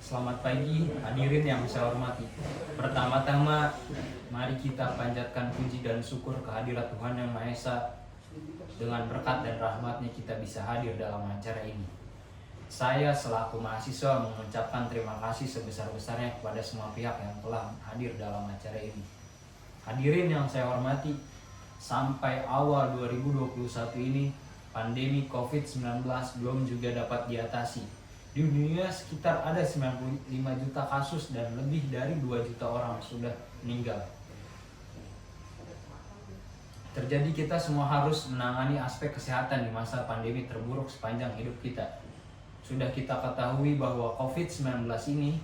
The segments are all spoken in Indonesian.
Selamat pagi, hadirin yang saya hormati. Pertama-tama, mari kita panjatkan puji dan syukur kehadirat Tuhan Yang Maha Esa. Dengan berkat dan rahmatnya kita bisa hadir dalam acara ini. Saya selaku mahasiswa mengucapkan terima kasih sebesar-besarnya kepada semua pihak yang telah hadir dalam acara ini. Hadirin yang saya hormati, sampai awal 2021 ini, pandemi COVID-19 belum juga dapat diatasi. Di dunia sekitar ada 95 juta kasus dan lebih dari 2 juta orang sudah meninggal. Terjadi kita semua harus menangani aspek kesehatan di masa pandemi terburuk sepanjang hidup kita. Sudah kita ketahui bahwa COVID-19 ini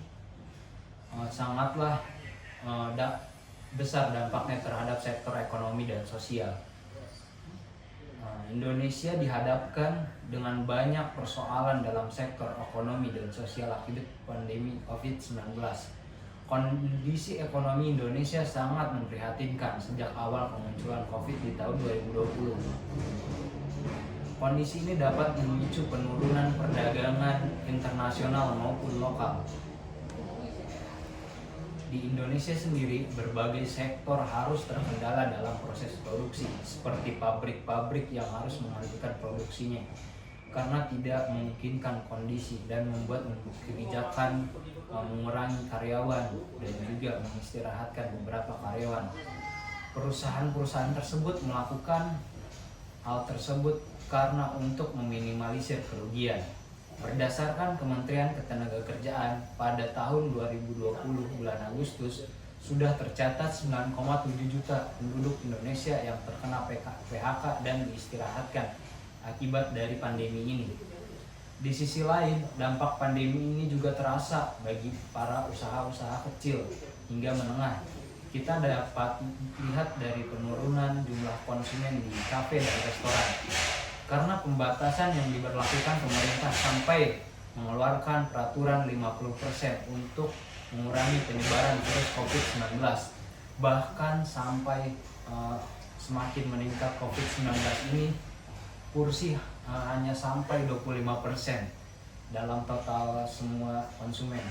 sangatlah besar dampaknya terhadap sektor ekonomi dan sosial. Indonesia dihadapkan dengan banyak persoalan dalam sektor ekonomi dan sosial akibat pandemi COVID-19. Kondisi ekonomi Indonesia sangat memprihatinkan sejak awal kemunculan COVID di tahun 2020. Kondisi ini dapat memicu penurunan perdagangan internasional maupun lokal. Di Indonesia sendiri, berbagai sektor harus terkendala dalam proses produksi, seperti pabrik-pabrik yang harus menghentikan produksinya karena tidak memungkinkan kondisi dan membuat kebijakan mengurangi karyawan dan juga mengistirahatkan beberapa karyawan. Perusahaan-perusahaan tersebut melakukan hal tersebut karena untuk meminimalisir kerugian. Berdasarkan Kementerian Ketenagakerjaan, pada tahun 2020 bulan Agustus sudah tercatat 9,7 juta penduduk Indonesia yang terkena PHK dan diistirahatkan akibat dari pandemi ini. Di sisi lain, dampak pandemi ini juga terasa bagi para usaha-usaha kecil hingga menengah. Kita dapat lihat dari penurunan jumlah konsumen di kafe dan restoran karena pembatasan yang diberlakukan pemerintah sampai mengeluarkan peraturan 50% untuk mengurangi penyebaran virus COVID-19. Bahkan sampai semakin meningkat COVID-19 ini, kursi hanya sampai 25% dalam total semua konsumen.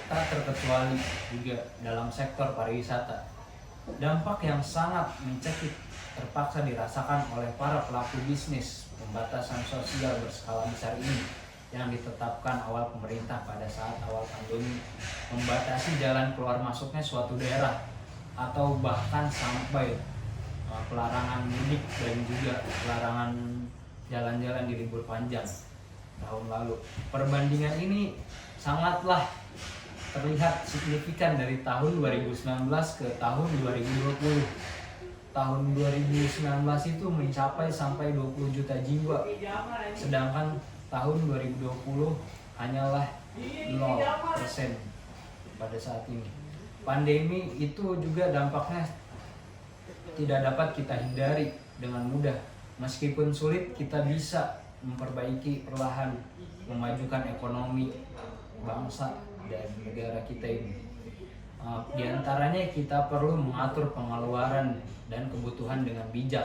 Tak terkecuali juga dalam sektor pariwisata. Dampak yang sangat mencekik terpaksa dirasakan oleh para pelaku bisnis. Pembatasan sosial berskala besar ini yang ditetapkan awal pemerintah pada saat awal pandemi membatasi jalan keluar masuknya suatu daerah atau bahkan sampai pelarangan mudik dan juga pelarangan jalan-jalan di libur panjang tahun lalu. Perbandingan ini sangatlah terlihat signifikan dari tahun 2019 ke tahun 2020. Tahun 2019 itu mencapai sampai 20 juta jiwa, sedangkan tahun 2020 hanyalah 0% pada saat ini. Pandemi itu juga dampaknya tidak dapat kita hindari dengan mudah. Meskipun sulit, kita bisa memperbaiki perlahan, memajukan ekonomi bangsa dan negara kita ini. Di antaranya kita perlu mengatur pengeluaran dan kebutuhan dengan bijak,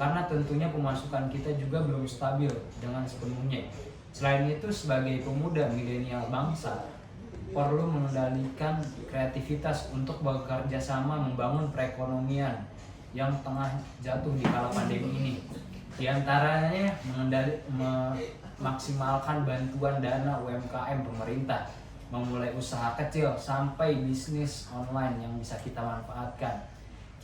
karena tentunya pemasukan kita juga belum stabil dengan sepenuhnya. Selain itu, sebagai pemuda milenial bangsa, perlu mengendalikan kreativitas untuk bekerja sama membangun perekonomian yang tengah jatuh di kala pandemi ini. Di antaranya memaksimalkan bantuan dana UMKM pemerintah, memulai usaha kecil sampai bisnis online yang bisa kita manfaatkan.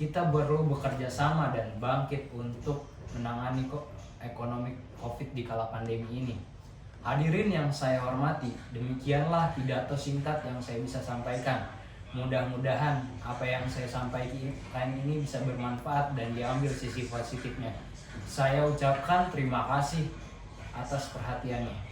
Kita perlu bekerja sama dan bangkit untuk menangani ekonomi COVID di kala pandemi ini. Hadirin yang saya hormati, demikianlah pidato singkat yang saya bisa sampaikan. Mudah-mudahan apa yang saya sampaikan ini bisa bermanfaat dan diambil sisi positifnya. Saya ucapkan terima kasih atas perhatiannya.